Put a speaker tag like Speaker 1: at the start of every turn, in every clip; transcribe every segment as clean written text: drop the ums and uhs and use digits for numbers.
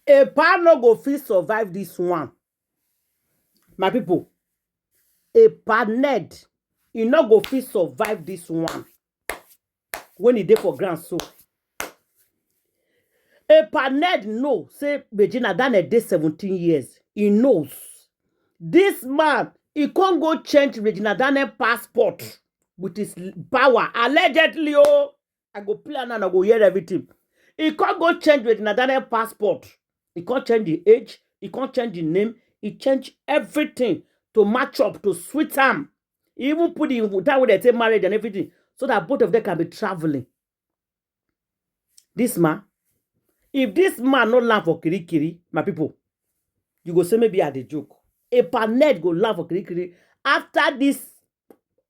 Speaker 1: A pa no go fit survive this one. My people, a pa NED, e no go fit survive this one. When he dey for ground so. A pa NED know, say Regina Daniel dey 17 years. He knows. This man, he can't go change Regina Daniel passport with his power. Allegedly, oh, I go plan and I go hear everything. He can't go change Regina Daniel passport. He can't change the age. He can't change the name. He changed everything to match up, to suit him. He even put the time when they say married and everything, so that both of them can be traveling. This man, if this man not land for kirikiri, my people, you go say maybe I dey joke. A pa NED go land for kirikiri after this,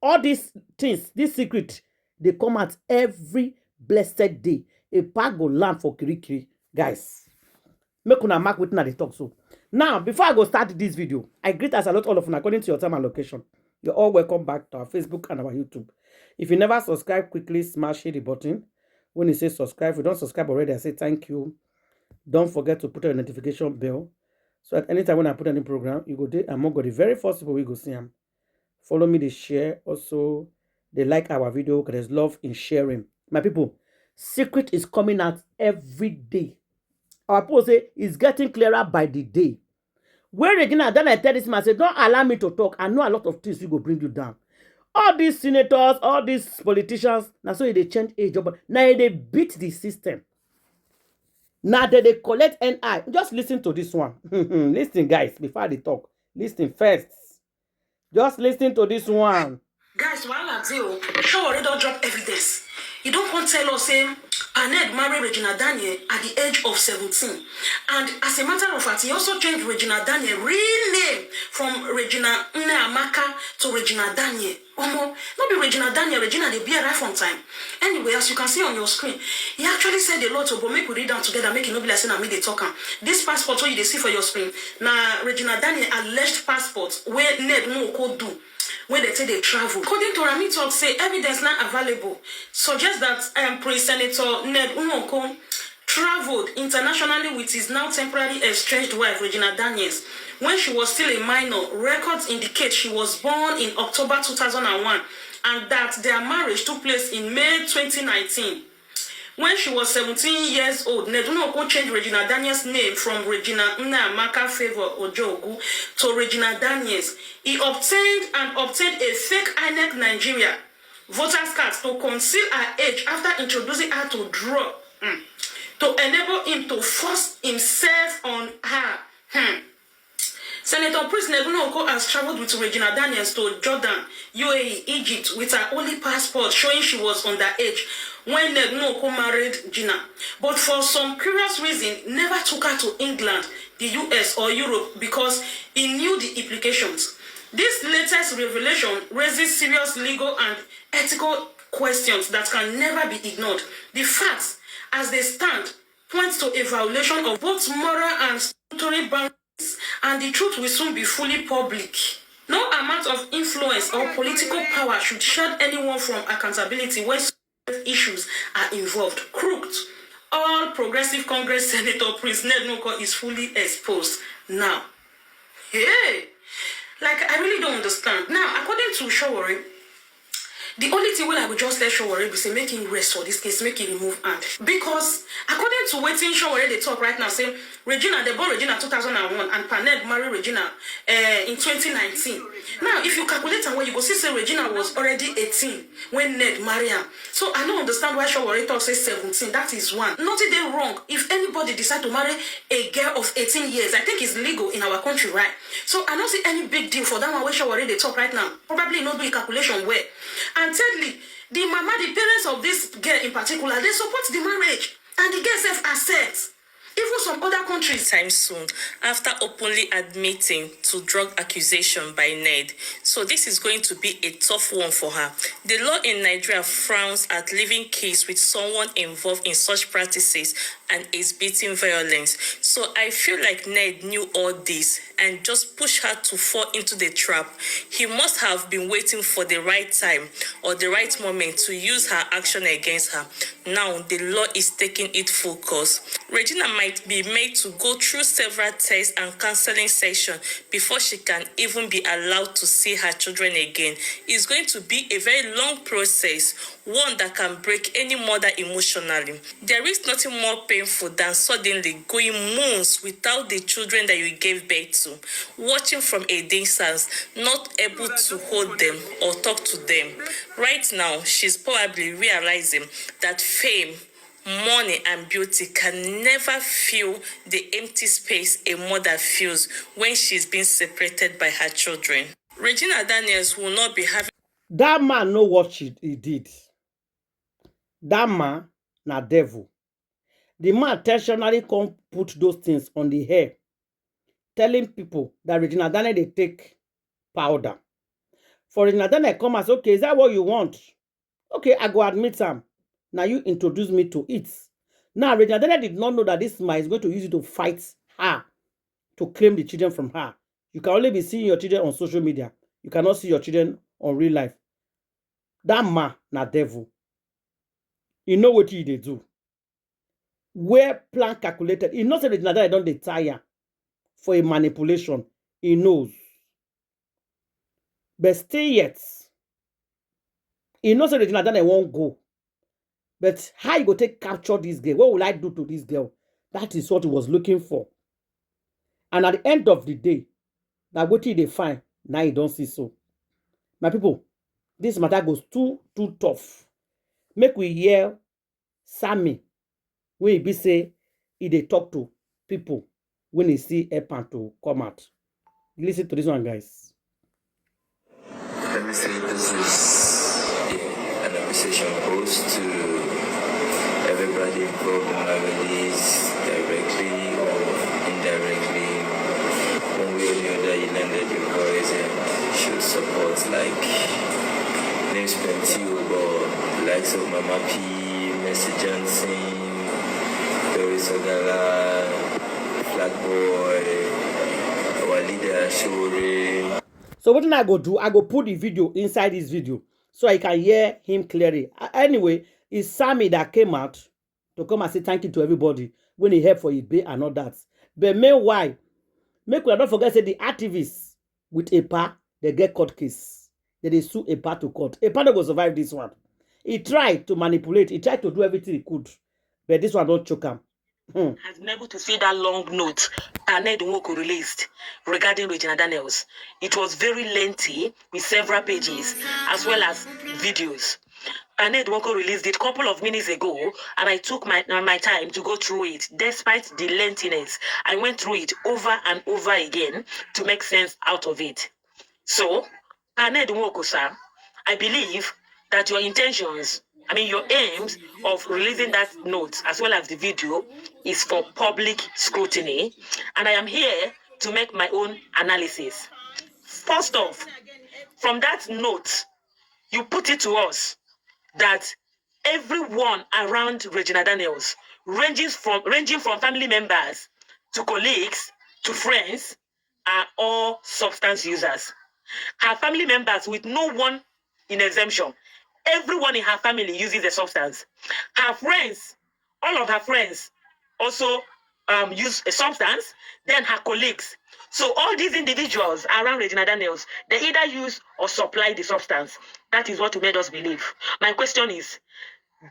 Speaker 1: all these things, this secret, they come out every blessed day. A pa go land for kirikiri, guys. Make una mark wetin I dey talk so. Now, before I go start this video, I greet as a lot all of you according to your time and location. You're all welcome back to our Facebook and our YouTube. If you never subscribe, quickly smash the button. When you say subscribe, if you don't subscribe already, I say thank you. Don't forget to put on a notification bell. So at any time when I put any program, you go there and go the very first people we go see them. Follow me, they share. Also, they like our video because there's love in sharing. My people, secret is coming out every day. Our people say it's getting clearer by the day. When Regina, then I tell this man, I say, don't allow me to talk. I know a lot of things will go bring you down. All these senators, all these politicians, now so they change age, but now they beat the system. Now they collect NI. Just listen to this one. Listen, guys, before they talk. Listen first. Just listen to this one.
Speaker 2: Guys, while I'm there, show already don't drop evidence. You don't want to tell us, NED married Regina Daniel at the age of 17. And as a matter of fact, he also changed Regina Daniel real name from Regina Nneamaka to Regina Daniel. Not be Regina Daniel, Regina they be right from time. Anyway, as you can see on your screen, he actually said a lot, but make we read down together, make it no be like saying I made the talker. This passport, what you see for your screen, now Regina Daniel alleged passport where NWOKO do. When they say they travel. According to Rami Talk, say evidence not available suggests that Pre-Senator NWOKO traveled internationally with his now temporarily estranged wife, Regina Daniels. When she was still a minor, records indicate she was born in October 2001 and that their marriage took place in May 2019. When she was 17 years old, NWOKO changed Regina Daniels' name from Regina Nneamaka Favor Ojogu to Regina Daniels. He obtained a fake INEC Nigeria voter's card to conceal her age after introducing her to drug to enable him to force himself on her. Senator Prince NWOKO has traveled with Regina Daniels to Jordan, UAE, Egypt with her only passport showing she was underage when NWOKO married Gina. But for some curious reason, never took her to England, the US or Europe because he knew the implications. This latest revelation raises serious legal and ethical questions that can never be ignored. The facts, as they stand, point to a violation of both moral and statutory boundaries, and the truth will soon be fully public. No amount of influence or political power should shield anyone from accountability when issues are involved. Crooked. All Progressive Congress Senator Prince NWOKO is fully exposed now. Hey! Like, I really don't understand. Now, according to Showore, the only thing when I would just let Showore be say make him rest for this case, make him remove hand. Because according to what Showore they talk right now, say Regina, they born Regina 2001 and NED married Regina in 2019. Now, if you calculate and when you go see say Regina was already 18 when NED married her. So I don't understand why Showore talk say 17. That is one. Nothing they wrong. If anybody decide to marry a girl of 18 years, I think it's legal in our country, right? So I don't see any big deal for that one where Showore they talk right now. Probably not doing calculation where. And thirdly, the mama, the parents of this girl in particular, they support the marriage. And the girl self-accepts. Even some other countries.
Speaker 3: Time soon, after openly admitting to drug accusation by NED. So this is going to be a tough one for her. The law in Nigeria frowns at leaving kids with someone involved in such practices and exhibiting violence. So I feel like Ned knew all this and just pushed her to fall into the trap. He must have been waiting for the right time or the right moment to use her action against her. Now the law is taking it full course. Regina might be made to go through several tests and counseling sessions before she can even be allowed to see her children again. It's going to be a very long process, one that can break any mother emotionally. There is nothing more painful than suddenly going months without the children that you gave birth to, watching from a distance, not able to hold them or talk to them. Right now, she's probably realizing that fame, money and beauty can never fill the empty space a mother feels when she's been separated by her children. Regina Daniels will not be having...
Speaker 1: That man know what he did. That man na devil. The man intentionally come put those things on the hair, telling people that Regina Daniel they take powder. For Regina Daniel come and say, okay, is that what you want? Okay, I go admit am. Now you introduce me to it. Now Regina Daniel did not know that this man is going to use it to fight her, to claim the children from her. You can only be seeing your children on social media. You cannot see your children on real life. That man na devil. You know what he dey do. Where plan calculated. He knows that Regina Daniel don dey tire for a manipulation. He knows. But still yet, he knows that Regina Daniel won't go. But how you go take capture this girl? What will I do to this girl? That is what he was looking for. And at the end of the day, that what they find, now you don't see so. My people, this matter goes too tough. Make we hear Sammy when he be say he dey talk to people when he see Epan to come out. Listen to this one, guys.
Speaker 4: Let me say this is an appreciation goes to everybody involved in my release, directly or indirectly. One way or the other, you lended your voice and showed support, like names plenty, but likes of Mama P, Mercy Johnson, Doris Ogala, Flag Boy, our leader Shore.
Speaker 1: So what I go do? I go put the video inside this video so I can hear him clearly. Anyway, it's Sammy that came out to come and say thank you to everybody when he helped for ibeh and all that. But meanwhile, make we not forget say the activists with EPA, they get court case. They sue EPA to court. EPA no go survive this one. He tried to manipulate. He tried to do everything he could. But this one don't choke him.
Speaker 5: Has been able to see that long note NWOKO released regarding Regina Daniels. It was very lengthy with several pages as well as videos. NWOKO released it a couple of minutes ago, and I took my time to go through it. Despite the lengthiness, I went through it over and over again to make sense out of it. So, NWOKO, sir, I believe that your intentions, your aims of releasing that note as well as the video is for public scrutiny, and I am here to make my own analysis. First off, from that note, you put it to us that everyone around Regina Daniels, ranging from family members to colleagues to friends, are all substance users. Her family members, with no one in exemption, everyone in her family uses a substance. Her friends, all of her friends, also use a substance, then her colleagues. So all these individuals around Regina Daniels, they either use or supply the substance. That is what made us believe. My question is,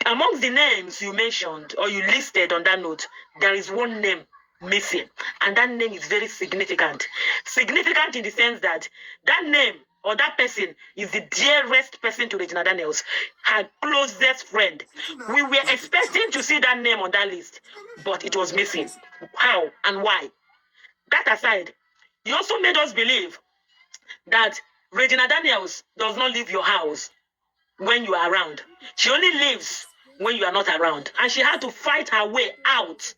Speaker 5: amongst the names you mentioned or you listed on that note, there is one name missing, and that name is very significant. Significant in the sense that that name or that person is the dearest person to Regina Daniels, her closest friend. We were expecting to see that name on that list, but it was missing. How and why? That aside, you also made us believe that Regina Daniels does not leave your house when you are around. She only leaves when you are not around. And she had to fight her way out.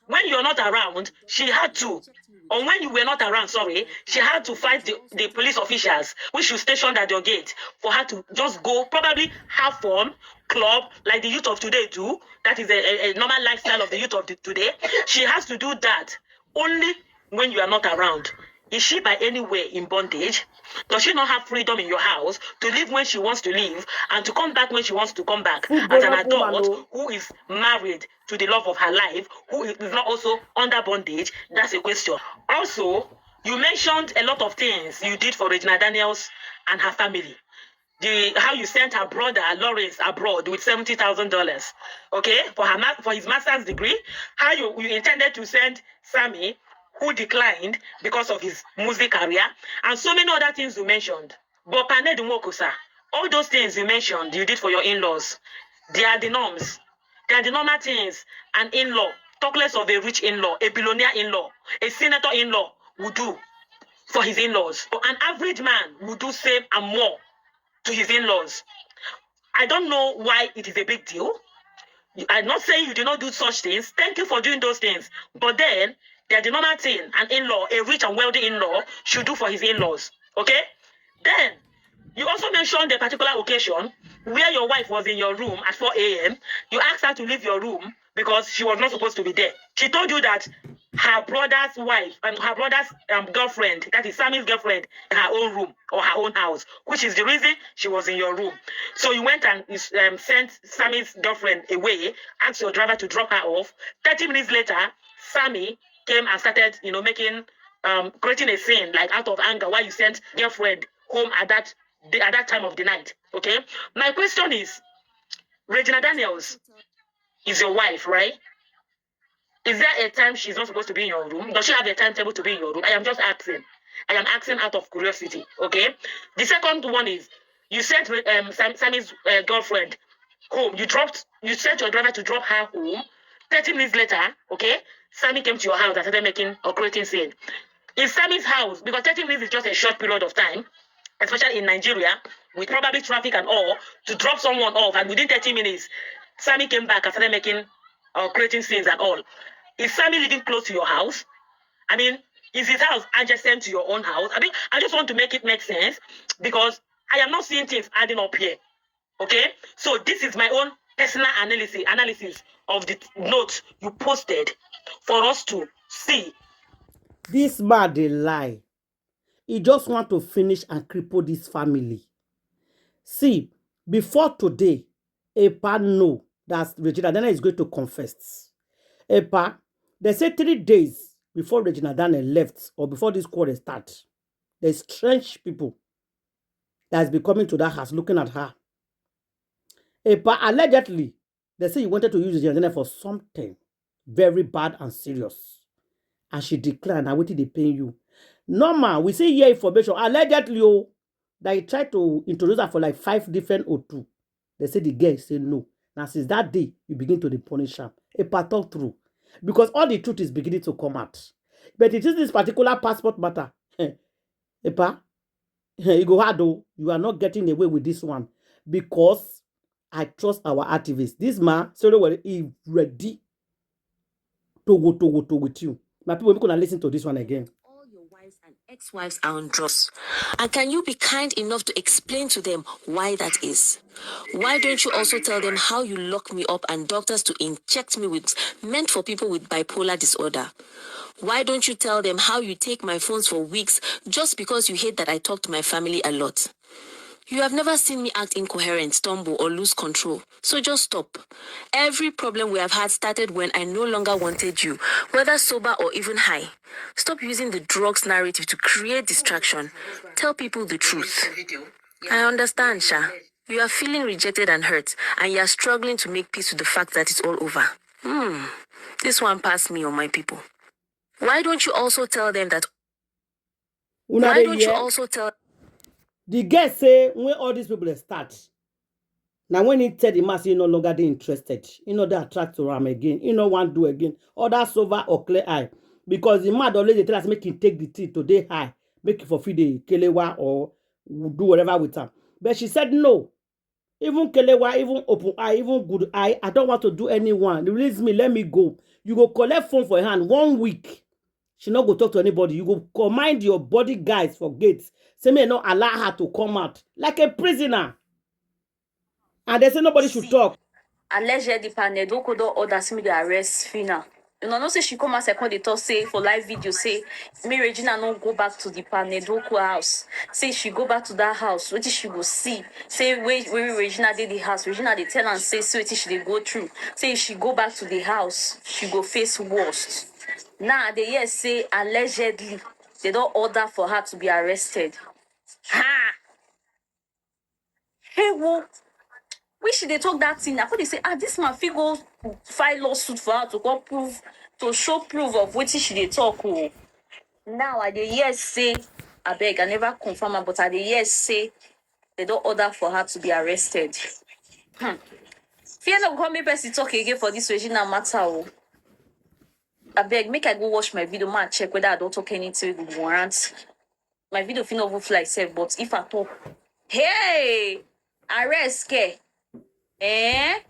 Speaker 5: When you're not around, she had to or when you were not around, sorry, she had to fight the police officials, which you stationed at your gate, for her to just go, probably have fun, club, like the youth of today do. That is a normal lifestyle of the youth of today. She has to do that only when you are not around. Is she by any way in bondage? Does she not have freedom in your house to leave when she wants to leave and to come back when she wants to come back as an adult who is married to the love of her life, who is not also under bondage? That's a question. Also, you mentioned a lot of things you did for Regina Daniels and her family. How you sent her brother Lawrence abroad with $70,000, okay, for his master's degree. How you intended to send Sammy, who declined because of his music career, and so many other things you mentioned. But NWOKO, sir, all those things you mentioned, you did for your in-laws. They are the norms. They are the normal things an in-law, talk less of a rich in-law, a billionaire in-law, a senator in-law would do for his in-laws. An average man would do same and more to his in-laws. I don't know why it is a big deal. I'm not saying you did not do such things. Thank you for doing those things. But then, they're the normal thing an in-law, a rich and wealthy in-law, should do for his in-laws. Okay? Then, you also mentioned a particular occasion where your wife was in your room at 4 a.m. You asked her to leave your room because she was not supposed to be there. She told you that her brother's wife and her brother's girlfriend, that is Sammy's girlfriend, in her own room or her own house, which is the reason she was in your room. So you went and sent Sammy's girlfriend away, asked your driver to drop her off. 30 minutes later, Sammy came and started, creating a scene like out of anger while you sent girlfriend home at that time of the night. Okay. My question is, Regina Daniels is your wife, right? Is there a time she's not supposed to be in your room? Does she have a timetable to be in your room? I am just asking. I am asking out of curiosity. Okay. The second one is, you sent Sammy's girlfriend home. You sent your driver to drop her home. 30 minutes later, okay, Sammy came to your house and started making or creating scene. In Sammy's house, because 30 minutes is just a short period of time, especially in Nigeria, with probably traffic and all, to drop someone off, and within 30 minutes, Sammy came back and started making or creating scenes and all. Is Sammy living close to your house? I mean, is his house adjacent to your own house? I mean, I just want to make it make sense because I am not seeing things adding up here. Okay? So this is my own personal analysis of the note you posted for us to see.
Speaker 1: This man, they lie. He just want to finish and cripple this family. See, before today, Epa know that Regina Daniel is going to confess. Epa, they say 3 days before Regina Daniel left or before this quarrel starts, there's strange people that's been coming to that house looking at her. Epa, allegedly, they say he wanted to use Regina Daniel for something very bad and serious. And she declined, and waiting they pay you. Normal, we see here information, allegedly, that he tried to introduce her for like 5 different O2. They say the girl say no. Now, since that day, you begin to punish her. Epa, talk through. Because all the truth is beginning to come out. But it is this particular passport matter. Epa, you go hard though. You are not getting away with this one. Because I trust our activists. This man, sorry, he ready to go with you. My people, we're going to listen to this one again.
Speaker 6: All your wives and ex-wives are on drugs. And can you be kind enough to explain to them why that is? Why don't you also tell them how you lock me up and doctors to inject me with meant for people with bipolar disorder? Why don't you tell them how you take my phones for weeks just because you hate that I talk to my family a lot? You have never seen me act incoherent, stumble, or lose control. So just stop. Every problem we have had started when I no longer wanted you, whether sober or even high. Stop using the drugs narrative to create distraction. Tell people the truth. I understand, Sha. You are feeling rejected and hurt, and you are struggling to make peace with the fact that it's all over. This one passed me on my people. Why don't you also tell them that... Why don't you also tell...
Speaker 1: The girl say when all these people start, now when he tell the mass he no longer they interested, he no they attract to him again, he no want do again, other silver or clear eye, because the man always tell us make him take the tea today high, make it for feed the kelewa or do whatever with her. But she said no. Even kelewa, even open eye, even good eye, I don't want to do anyone. Release me, let me go. You go collect phone for her hand 1 week. She not go talk to anybody. You go command your body guys for gates. Say may not allow her to come out like a prisoner. And they say nobody should talk.
Speaker 7: Allegedly, NWOKO don order me to arrest Fina. You know, no say she come out second they talk say for live video say me Regina no go back to the NWOKO house. Say she go back to that house. What she go see? Say where Regina did the house. Regina they tell and say so what she dey go through. Say if she go back to the house, she go face worst. Now they hear say allegedly they don't order for her to be arrested. Ha! Hey, wo. Wish they talk that thing. I thought they say, this man fit go file lawsuit for her to go prove, to show proof of what she they talk. Oh. Now I dey hear say, I beg, I never confirm her, but I dey hear say they don't order for her to be arrested. Fear not come me person talk again for this Regina matter. Oh. I beg, make I go watch my video, man, check whether I don't talk anything with warrants. My video fit not fly safe, but if I talk, hey, arrest care. I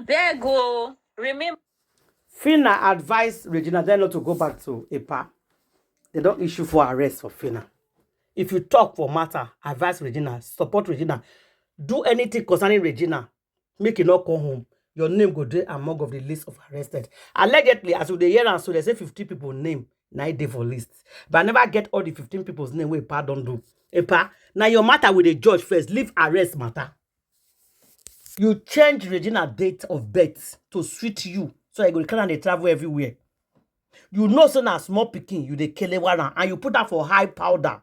Speaker 7: beg go. Remember.
Speaker 1: Fina advised Regina Daniels to go back to EPA. They don't issue for arrest for Fina. If you talk for matter, advise Regina, support Regina, do anything concerning Regina, make it not come home. Your name go there among of the list of arrested. Allegedly, as with the year and so they say 50 people name 9 day for list. But I never get all the 15 people's name where EPA don't do. EPA, now your matter with the judge first, leave arrest matter. You change Regina date of birth to suit you. So you go carry and they travel everywhere. You know so now small picking, you the kill one and you put that for high powder.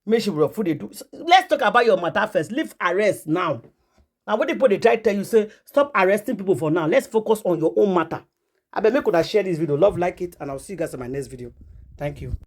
Speaker 1: Make sure food they do. So, let's talk about your matter first. Leave arrest now. Now when people they try to tell you say stop arresting people for now. Let's focus on your own matter. I bet me could have share this video. Love, like it, and I'll see you guys in my next video. Thank you.